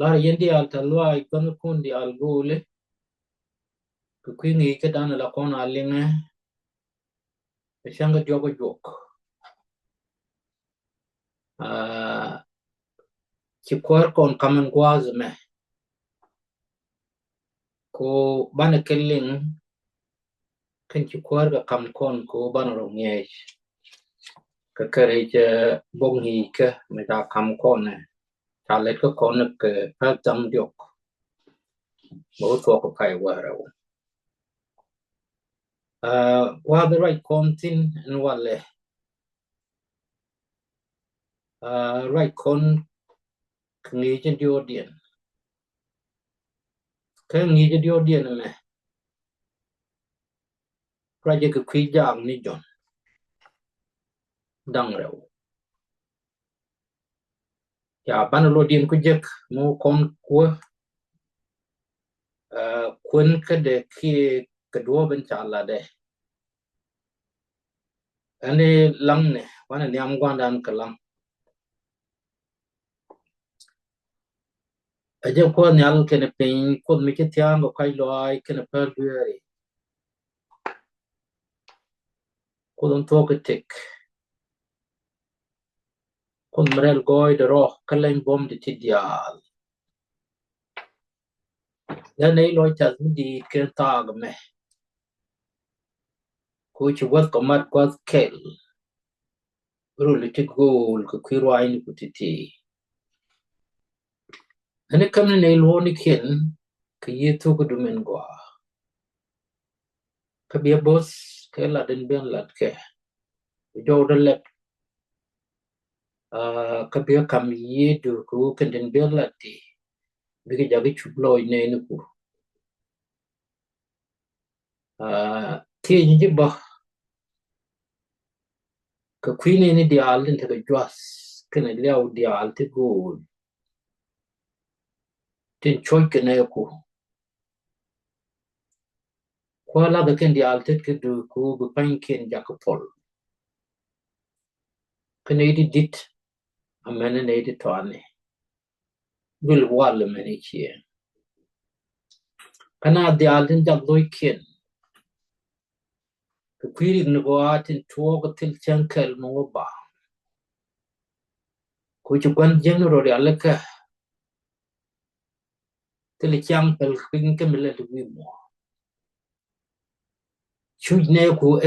lar yendi al talwa ikon kundi al gole ku kwingi ke dan la kon alinge shanga jogo jok ci kwar kon kamen gwazme ko bana kelling kan ci kwar ga kam kon ko bana ro ngej ka kare je bongi ke me da kam kon ne ta let ko kon ke pa tam diok bo to ko kai wara wa the right kontin and wale right kon ngi je diodien ka ngi je diodien me project ku jam ni jon dang rew ya ban lo dien ku jek mo kon ko kun ka de ki ka do ben chala de ane lang ne wana nyam gwandan ka lang aje ko nyal kene pin ko mi ke tiang ko kai loy kene per dueri ko don to ke tek ko mrel goy de ro kalen bom de tidial ya nei loy ta di ke tag me ko chi wat ko mat ko kel ru le ti gol ko kwirwai ni ku titi ane kamne nei lo ni ken ke yeto ko dumen gwa ka bia bos ke la den ben lat ke jo de le ka bia kam ye du ko ken den ben lat ti bi ke jagi chuploy ne ni ku ti ni ba ka kwine ni dial din ta jwas ken lew dial ti gol tin choy ke ne ku ko la ga ken dial ti ke du ku bu pan ken jakopol ken di dit amene ne di twane bil wal meni chie kana dial din jak loy ken ka kwiri ni go atin tuo ko til chankel mo ba ko chu kwan general ya le ka til chang pel pin ke mele du mo chu ne ko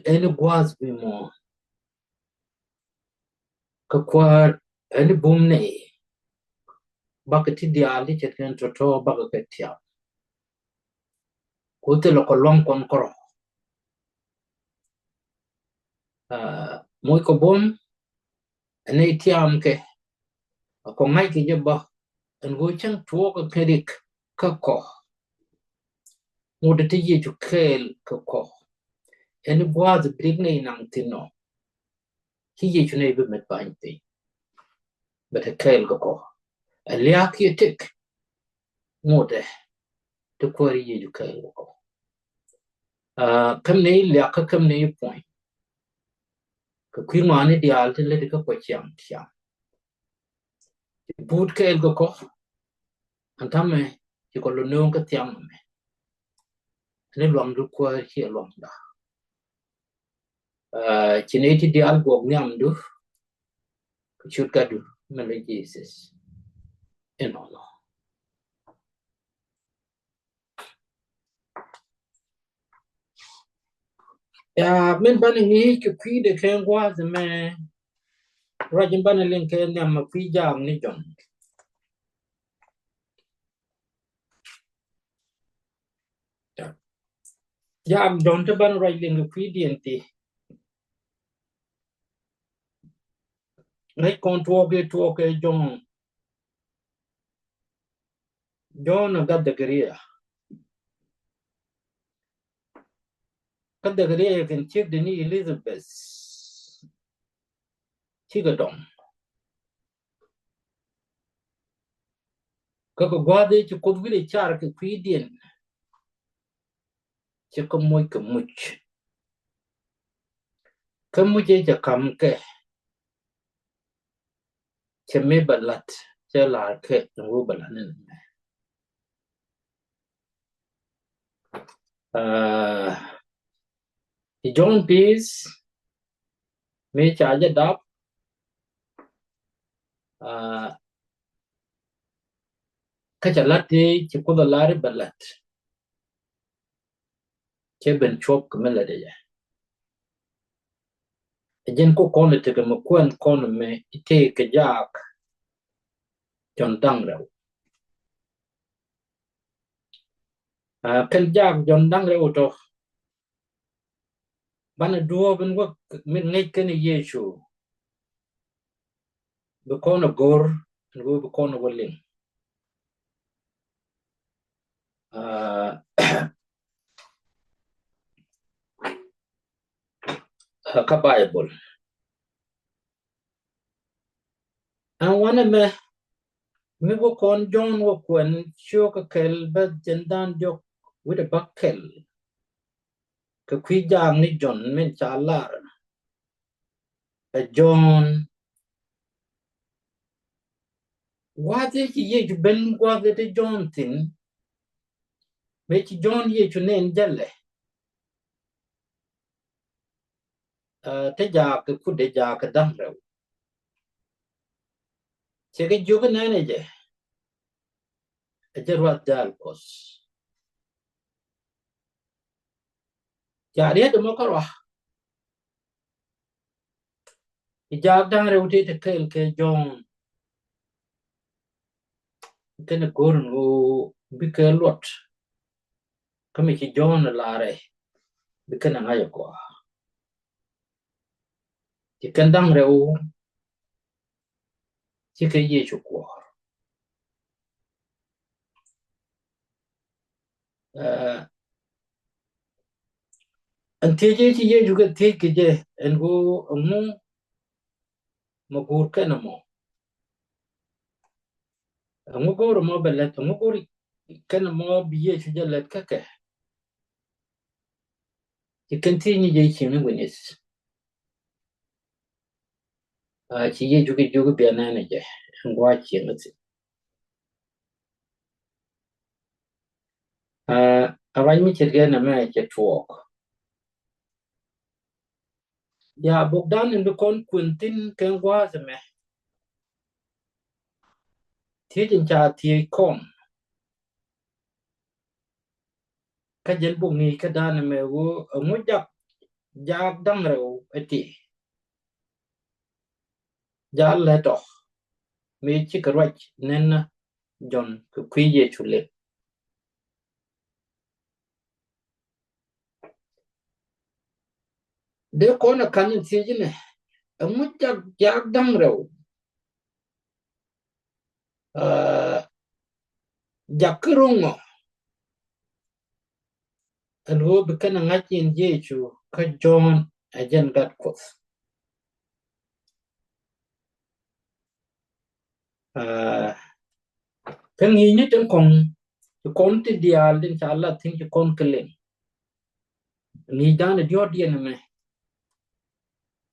en gwaz bi mo ka kwar en bum ne ba ka ti dial di chen to ba ka tia ko til ko long kon koro mo ko bom ne tiam ke ko ngai ki je ba en go chang tuo ko kerik ka ko mo de ti ye chu kel ka ko en gwaz brig ne nang tino ki ye chu ne bi met ba inte bet kel ka ko alia ki tik mo de to ko ri ye chu kel ko kam ne lia ka kam ne point ka kwi ma ne dial tin le ka ko chiam chiam put kel ko antame ki ko lo no ka tiam me ne luang du ko chi luang da chineti dial go nyam du chut ka du me le jesus eno ya men bani ni ki kwi de ken gwa ze me rajin bani len ken nyam ma kwi jam ni jon jam jon te ban raj len kwi dienti ngai kon tuo ke jon ga de geria ka de geria ken chek de ni elizabeth chiga dom ka ko gwa de chi ko vile char ke kwi dien che ko moy ke much ka muje ja kam ke che me balat chơi là cái ngô bẩn nên thì John Peace me charge đáp cái chả lát đi chỉ có là lát bẩn lát chơi bên chụp cái mình là đấy dân có con thì cái mà quen con mà ite cái giác John Đăng rồi cái giác John Đăng rồi to bạn đua bên quốc mình ngay cái này Giêsu bị con gor ngô bị con walling ka Bible wana me go kon John wo kwen sho ka kel ba jendan jok with a buckel ka kwi jam ni John men chalar John what is ye ju ben gwa de John tin me chi John ye chu nen jalle te ja ka ku de ja ka dang rew che ke ju na ne je je rat dal kos ja re de mo ka wa ja dang rew te kel ke John kene gor ngo bi ke lot kami chi John la re bi kana ngayo ko chi kan dang rew chi ke ye chu ko an te je chi ye chu ke te ke je en go mu mo gur kana mo gor mo belet mo gor kana mo bi ye chu je let ka ke chi kan ti ni je chi ne wenis chi ye chu ke ju ke bi na ne je ngwa chi ngi avai mi cherge na me che tuok ya bogdan en kon kuntin ken gwa me ti jin cha ti kom ka jen bung ni ka dan me wo mo jak jak dang rew eti ja le to me chi ka rach nen jon ku kwi ye chule de ko na kan ti jine mo jak jak dang rew jak krungo an wo be kana ngachin ye chu ka jon ajen gat ko kan yi ni ten kong kon ti dial din cha Allah tin ki kon kelen ni dan dio dien me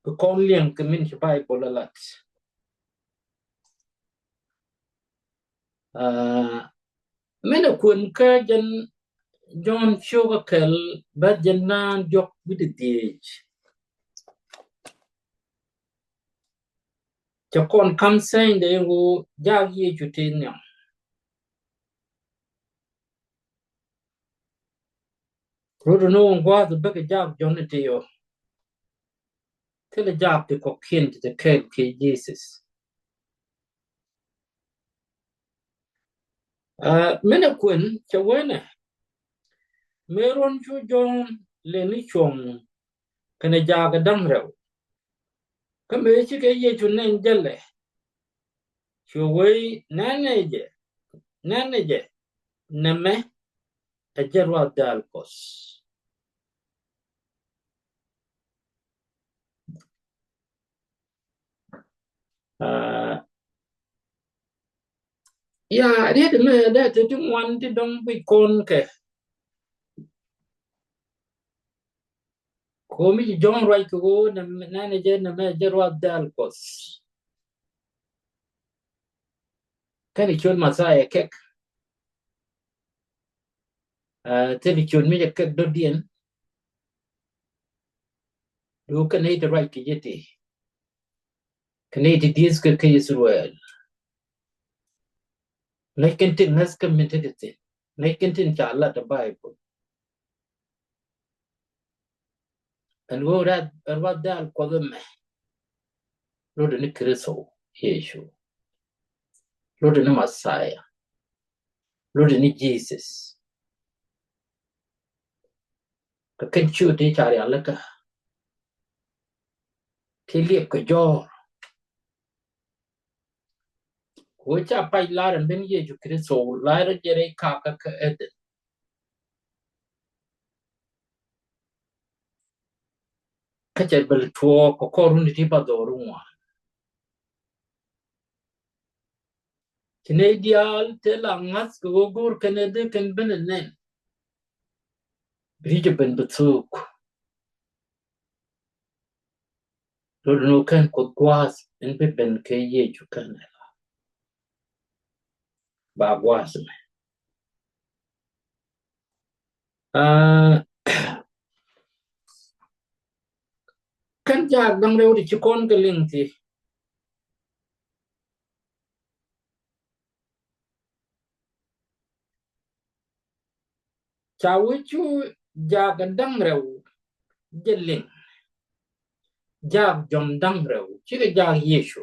ko kon lien ke min chi bai bolalat men kun ka jan John Sugar Kel ba jan nan jok with the age cha kon kam sein de wo ja ye chu tin ne ro no ngwa the big job John te yo tele job te ko kin te kel ke Jesus men kun cha wena meron chu John le ni chong kana ja ga dang rew ka me chi ke ye chu nen jalle chu wei naneje neme ajarwa dal kos ya ried me da te tu wan ti dong bi kon ke ko mi jon rai ko naneje neme ajarwa dal kos kan ichon masaya kek tel ichon mi kek do dien do kan ite right ki jeti kan ite dies ke Israel naikin tin nas kan min te naikin tin cha Allah ta Bible an go rat arwad dal kodum lo de ni kristo Yeshu lo de ni Messiah lo de ni Jesus ka kan chu ti cha ya la ka ki liep ka jor ko cha pai la ran ben Yeshu kristo la ra jere ka ed ka cha bel tuo ko korun ti pa do ruwa Canadian te la ngas ko gur Canada kan ben nen brije ben betuk lo no kan ko gwas en be ben ke Yeshu kan ba gwas kan ja dang reu di chikon ke ling ti cha wichu ja ga dang reu je ling ja jom dang reu chi ga ja Yeshu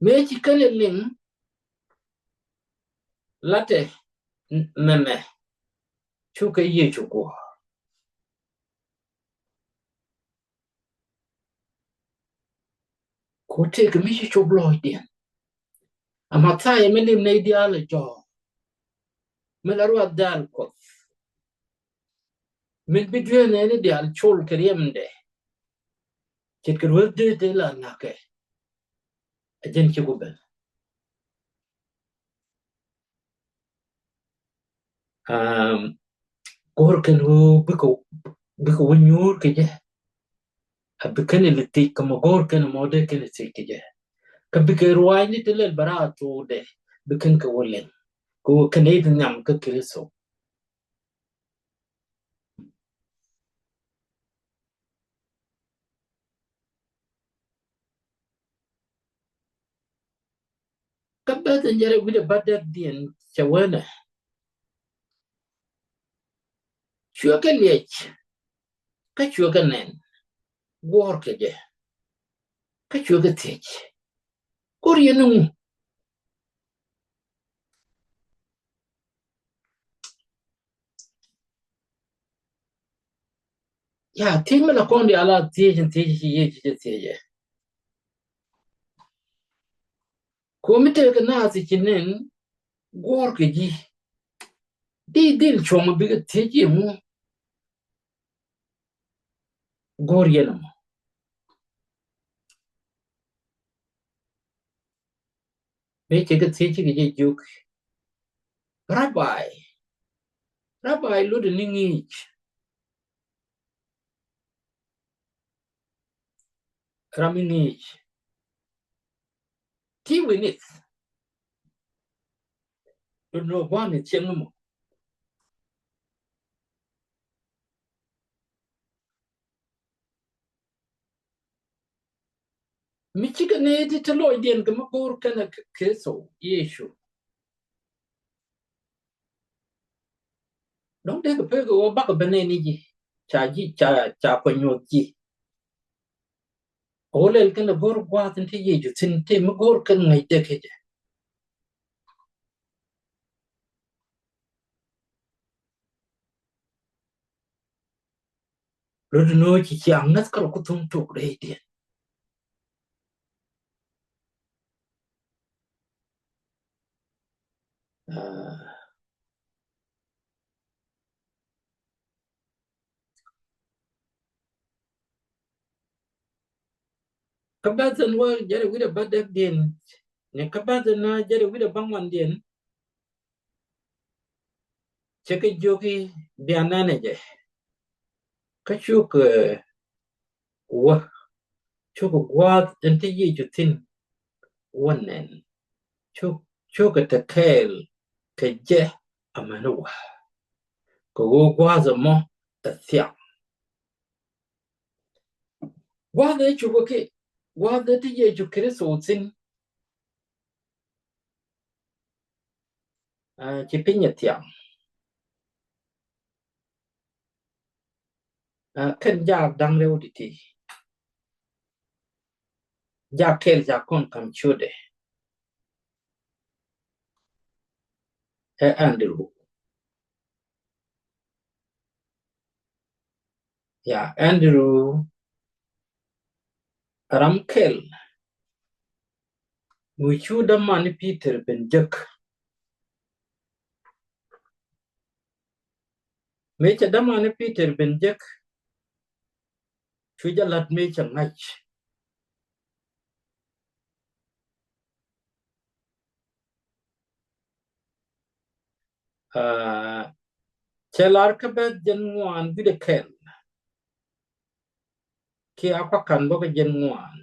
me chi kan ling late meme chu ke Yeshu ko te ke mi chu bloy dia ama ta ye me lim nei dia le jo me la ru dal ko min bi dwe ne ne dia chol kriem de chit ke ru de la na ke ajen chi go ben kor kan ru bi ko nyur ke je بكن اللي تي كمغور كان موده كان تيكيه كبكيرواني تل البراتو ده بكن كولين كو كنيد نعم ككريسو كبات نجري ولا بدك دين شوانا شو كليك كشو كنن غور كجه كشو كتيك كورينو يا تيم لا كوندي على تيجي يجي كوميتي كناس كنن غور كجي دي ديل شوم بيك تيجي مو غور ينمو بيجي كتيجي كجي جوك Rabbi lu de ningi ramingi ti winit lu no one chengumo michigan ne ti telo idien kama bor kana keso Yeshu don de pe go ba ka bene ni ji cha ko nyoti olel kana bor gwa tin ti Yeshu tin te ma gor kan ngai de ke lu no chi chang nas ka ko tum tuk re idien kabazan wa jare wida badak den ne kabazan na jare wida bangwan den cheke jogi bianane je kachuk wa chuk gwa tin ti Yeshu tin wanen شو كتكيل كجه أمانوه كو غوازمو الثيام وهذا يشوفك وهذا تيجي يشوفك صوتين كيبين الثيام كان جاب دang leo diti ja kel ja kon kam chude Andrew ya Andrew ramkel muchu da man Peter ben jek mecha da man Peter ben jek chuja lat mecha ngach chelar ka bet jen ngwan bide kel ki apa kan bo jen ngwan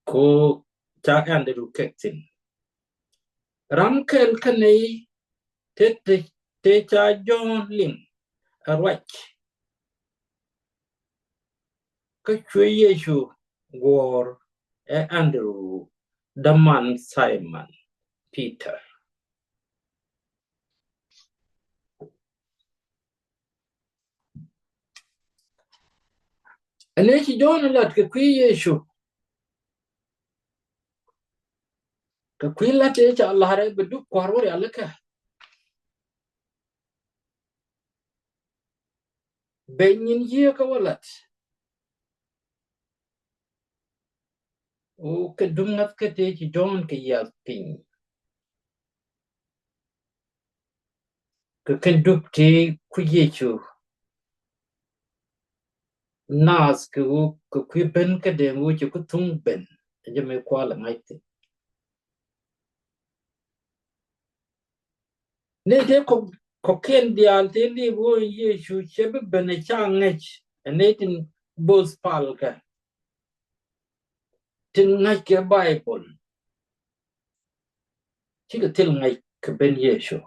ko cha Andrew kektin ramkel kanei te cha John Lim arwach ka chwe Yesu war Andrew daman Simon Peter ane chi John lat ka kwi Yesu ka kwi lat e cha Allah re bedu kwarwar alaka benyin ye ka walat o ka dungat ka te chi John ka ya pin ka kan dup te kwi Yesu nas ka kwi ben ka de ngu chi ku tung ben je me kwala ngai te ne de ko ken dial te li wo Yesu chebe ben cha ngach ane tin bos pal ka tin ngach ke Bible chi ka til ngai ka ben Yesu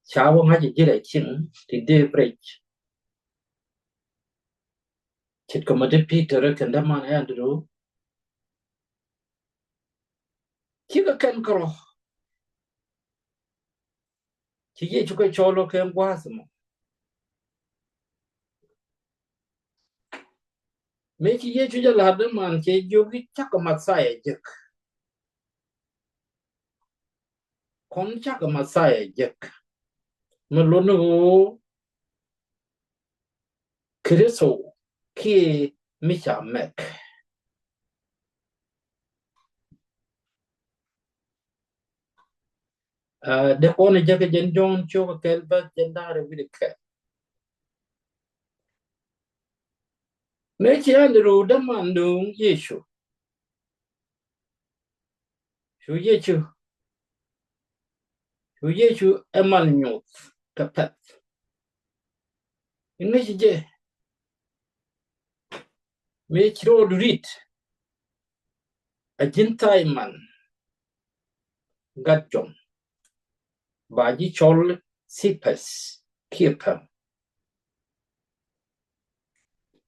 chawo ngaji jira chin ti de break chit ko mate Peter kan da man Andrew chi ka kan kro chi ye chu ka cholo kan wasmo me chi ye chu ja la da man che jogi chak ma sai jek kon chak ma sai jek me lo no kristo ki mi cha mek de kon je ka jen jon chu ka kel ba jen da re wi ka me chi Andrew da man dung Yesu chu Yesu emal nyot ka pet inge je me chiro rit a jintai man gatjon baji chol sipes kipam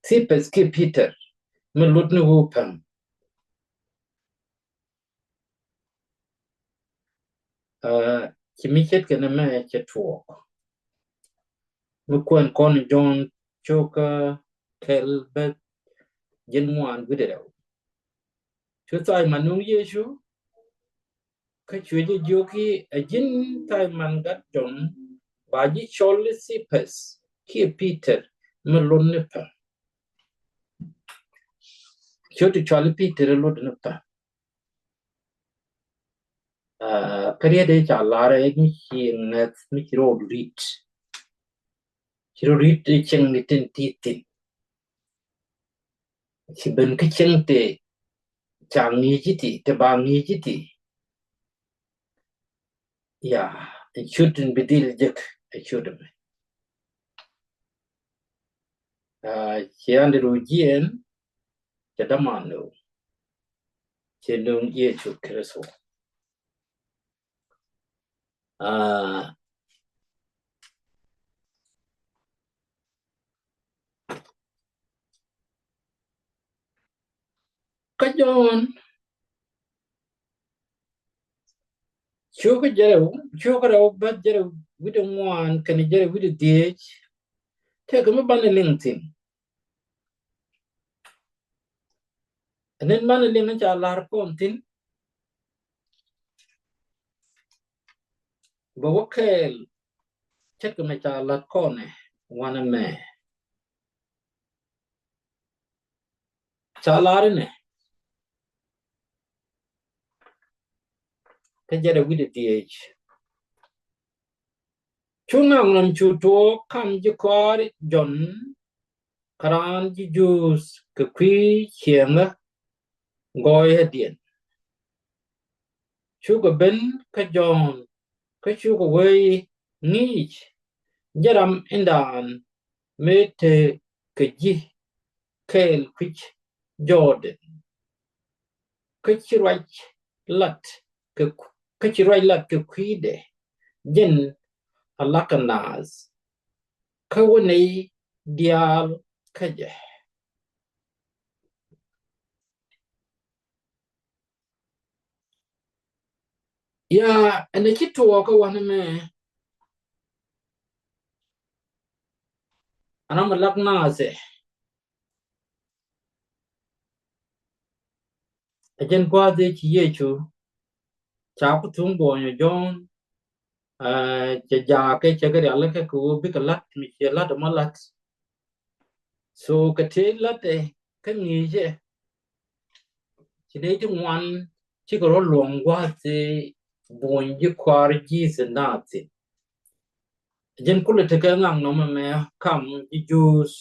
sipes ki Peter me lut nu hupam kimi chet kana me chetwo me kwen kon John choka kelbet jenwan gudero chu tai manung Yesu ka chweje joki a jin tai man gatjon baji chol sipes ki Peter me lut ne pa chotu chol Peter lut ne pa kariya de cha lara mi chi ngat mi chi ro rit cheng ni tin ti tin chi ben ka cheng te chang ni ji ti te bang ni ji ti ya it shouldn't be deal jek it shouldn't chỉ ăn được diện chỉ đam ăn được chỉ nung ye chụp cái số cái John chưa cái giờ chưa cái đâu bắt giờ we don't want cái giờ we do DH thế cái mới ban LinkedIn nên ban LinkedIn cho lar con tin bảo cái chết cái mới cho lar con này wanna me cho lar này cái giờ we do DH Chungang nam chu to kam ji kwar John karan ji juice ke kwi chienga goy hedien chu go ben ka John ka chu go we ni jaram indan mete ke ji kel kwich Jordan ka chi right lat ke ka chi right lat ke kwi de jen alakanaz ka woni dial ka je ya ene kitu ka wana me ana malak naze ajen kwa de chi yechu cha ku tung bo nyo jon cha ja ke cha ga ala ke ku bi ka lat mi che lat ma lat so ka te lat e ka ni je chi de ju wan chi ko ro long wa te bo ji kwar ji se na te ajen ku le te ka ngang no me kam ji jus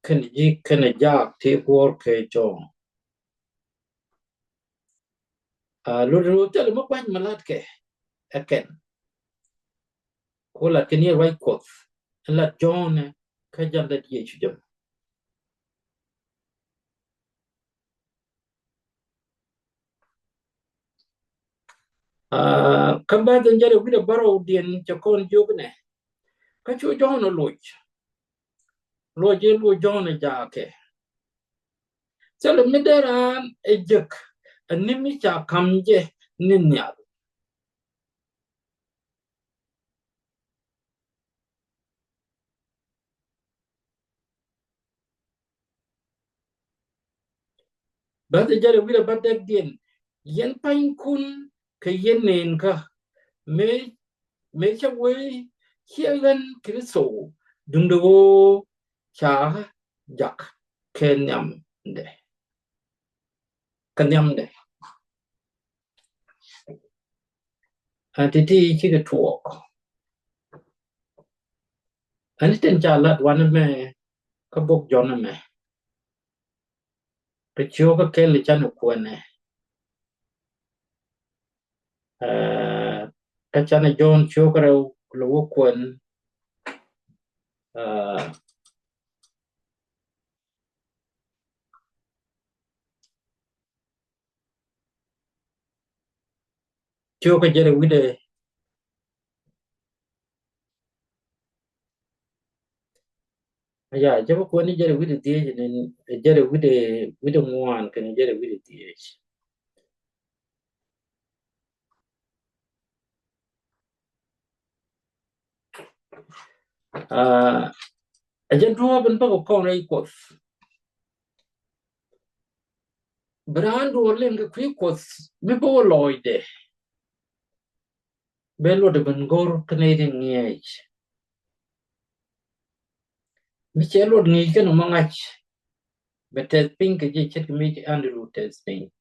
ken ji ken ja te por ke jon lu lu te le mo kwan ma lat ke ken ko la ke ni right ko la jon ka ja da ye chu kamba den jare wida baro dien chakon jogne ka chu jono loje lo jono jake sele mideran ejek animi cha kamje ninya bade jare wida badek dien yen pain kun ke yenen ka me me cha we kielen kriso dungdo cha jak kenyam de kanyam de antiti chi ke tuok ani ten cha lat wan me ka bok jona me cái chiếu cái là chân của quần này cái chân này John chiếu cái đầu lúa quần chiếu cái giờ quý đề giờ chứ quần này giờ quý đề tiền nên giờ quý đề ngoan cái giờ quý đề tiền giờ đua bên bắc con này quật brand đua lên cái quý quật mới bao lòi để bên lô để bên gor Canadian nghe mới chế lô nghe cái nó mang ach bên test pink cái gì chết cái mấy cái Andrew test pink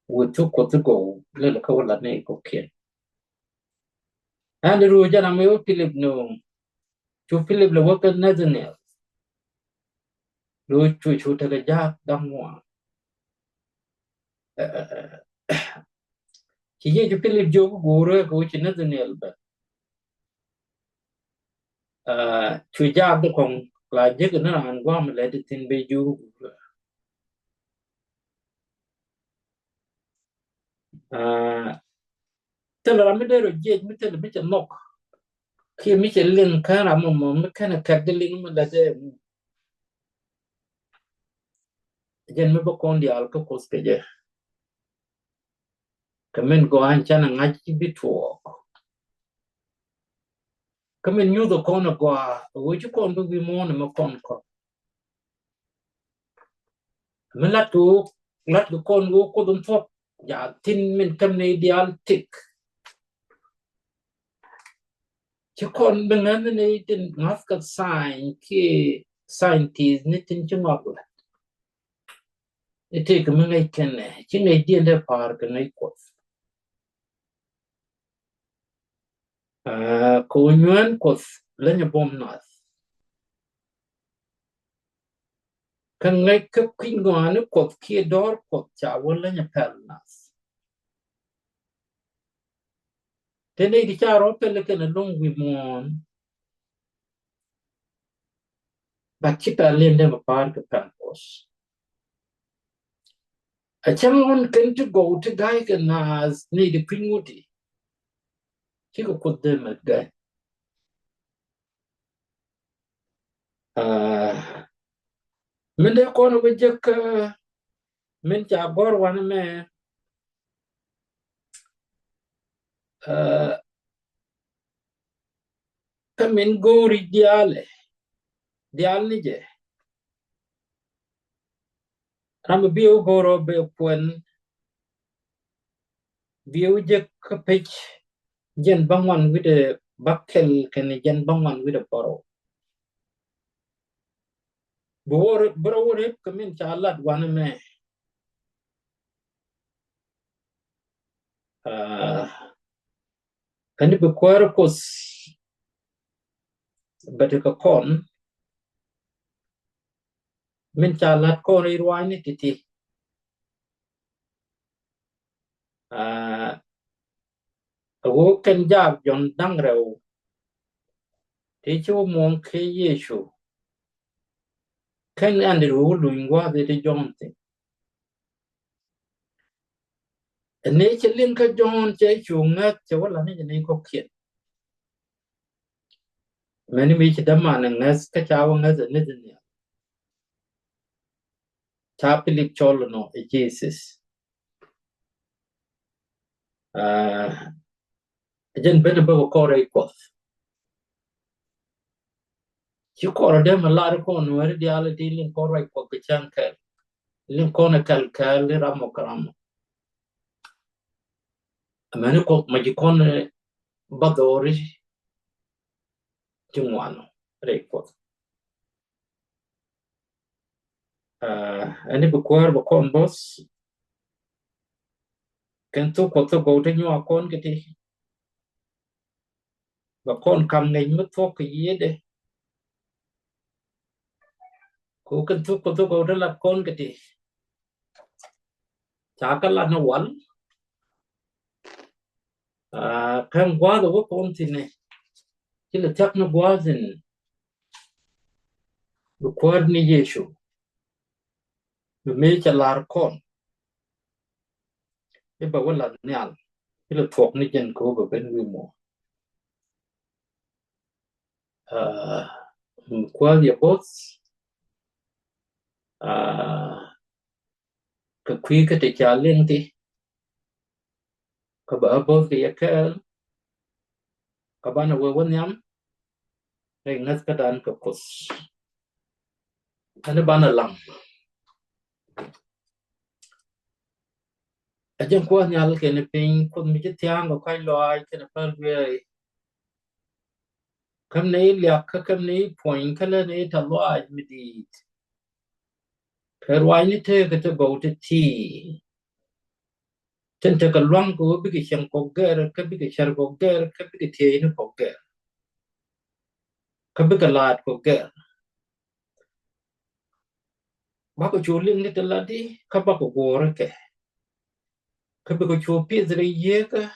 would took quật go lên là câu là này có kiện Andrew giờ làm mấy Philip no chú Philip là work at Nathaniel rồi chú ta cái giác đam hoa chỉ như chú Philip vô cái gù rồi cô chỉ Nathaniel bật chú giác đó không la je ke na an gwa me le tin be ju te la me de ro je me te le me che nok ki me che len ka ra mo me ka na ka de ling me la de jen me bo kon di al ko kos ke je ka men go an chana nga chi bi to ka men nyu do kon gwa wo chu kon bu bi mo na mo kon ko me lat ko kon go ko dum fop ya tin men kam ne ideal tik chứ còn bên anh này tin ngắt cái sign khi scientist này tin chung ngọc là thì cái mình ngay cái này chứ ngay điên để par cái ngay quật cô nhuận quật lên nhà bom nát cái ngay cái kinh ngoan nó quật kia đó quật chảo lên nhà pel nát thế này thì chả rõ pel cái nó long vi mon bắt chip lên để mà par cái pel post chẳng muốn cần to go to guy cái nas này đi kinh ngudi chứ có quật dem cái guy mình để con bây giờ mình chả bor wan me ka min gori dial ni je ram biu goro be puen biu je ka pech jen bangwan with the bakkel ken jen bangwan with the boro boro rep ka min cha lat wan me kan be kos bete ka kon min cha lat ko ri rwai ni titi wo ken jab jon dang rew ti chu mong ke yeshu ken andru luingwa de jonte này chỉ liên cái John chơi chuồng á cho là này có kiện mình bị chỉ đâm mà này cái cháu nghe rồi này này cháu Philip Cholo nó Jesus dân bên bên có coi có chỉ có để mà lại có nó đi alle đi liên coi có cái chăng cái liên coi cái liên ram mình có mà chỉ con bắt đầu rồi chung ngoan rồi có anh bị coi có con boss cái tu có tu có thể nhau con cái gì và con cầm này mất thuốc cái gì đấy cô cần thuốc có tu có thể là con cái gì chả cái là nó quẩn kan quá đồ con thì này chỉ là chắc nó quá gì được quá ni Giêsu được mấy chả là con cái bảo là nhàn chỉ là thuộc ni chân cô ở bên người mù quá địa boss cái quý cái tỷ trả liên thì cái bảo boss cái bạn nào vừa nhắm cái ngắt cái đàn cái boss anh bạn nào làm ở trong quá nhà cái này pin con mình chết thiang có cái loài cái này phải về cam này liak cam này point cái này thằng loài mình đi cái loài này thế cái go to tea chân cái loang của bị cái xem có cái bị cái xem có cái bị cái thế nó có cái bị cái lạt có bác có chú linh này là đi các bác có gồ cái bị cái chú biết rồi cái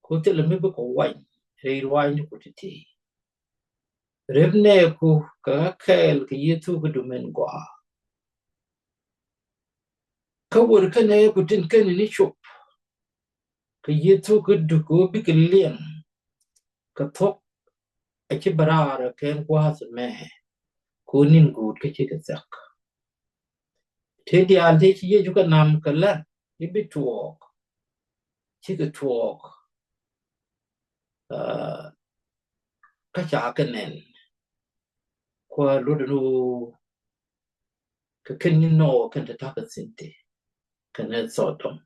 có thể là mấy bác có quay rồi loài nó có thể Rebneku ka kel ka yitu ka dumen gwa. Ka wur ka ne ku tin ka ni chup. Ka yitu ka duku bi ka lien. Ka thok a chi barara ken gwa sa me. Ku nin gud ka chi ka zak. Te di al te chi yeju ka nam ka lan. Ibi tuok. Chi ka tuok. Ka cha ka nen. Kwa ludanu ka ken ni no kan ta ka sinte. Ka ne sodom.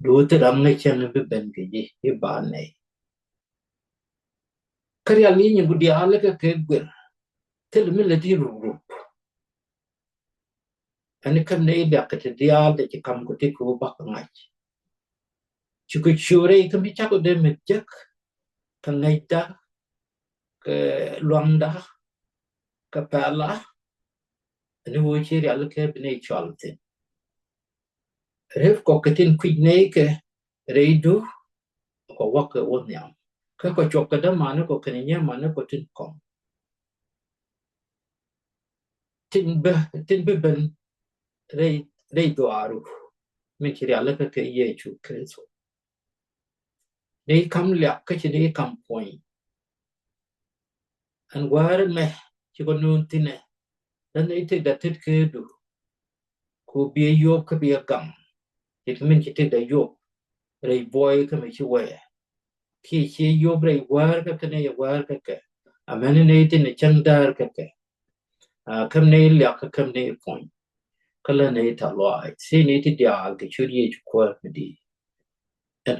Do te ram ngai chen bi ben ke ji i ba nei. Kari ali ni gudi ale ka ke gwer. Tel mi le di ru. Ani kam nei da ka te dial de ki kam ko te ku ba ka ngai. Chu ku chure ka mi cha ko de me jak ka ngai da ka luang da ka pala. Ani wo chi ri ale ke bne chalte. Ref ko ka tin ku nei ke reidu ko wa ka wo nyam. Ka ko chok ka da ma ne ko ka ni ma ne ko tin kom. Tin be ben rei do aru. Mi chi ri ale ka ke ye chu kreso. Nei kam lyak ka chi nei kam point. An war me chi ko nun tine. Dan nei te da tit ke du. Ko bi yo ka bi gam. It min chi te da yo. Rei boy ka me chi we. Ki chi yo rei war ka ne war ka. A man nei te ne chang dar ka. Kam nei lyak ka kam nei point. Kala nei ta loai. Si nei te dial ke churi ye chu kwa me di. En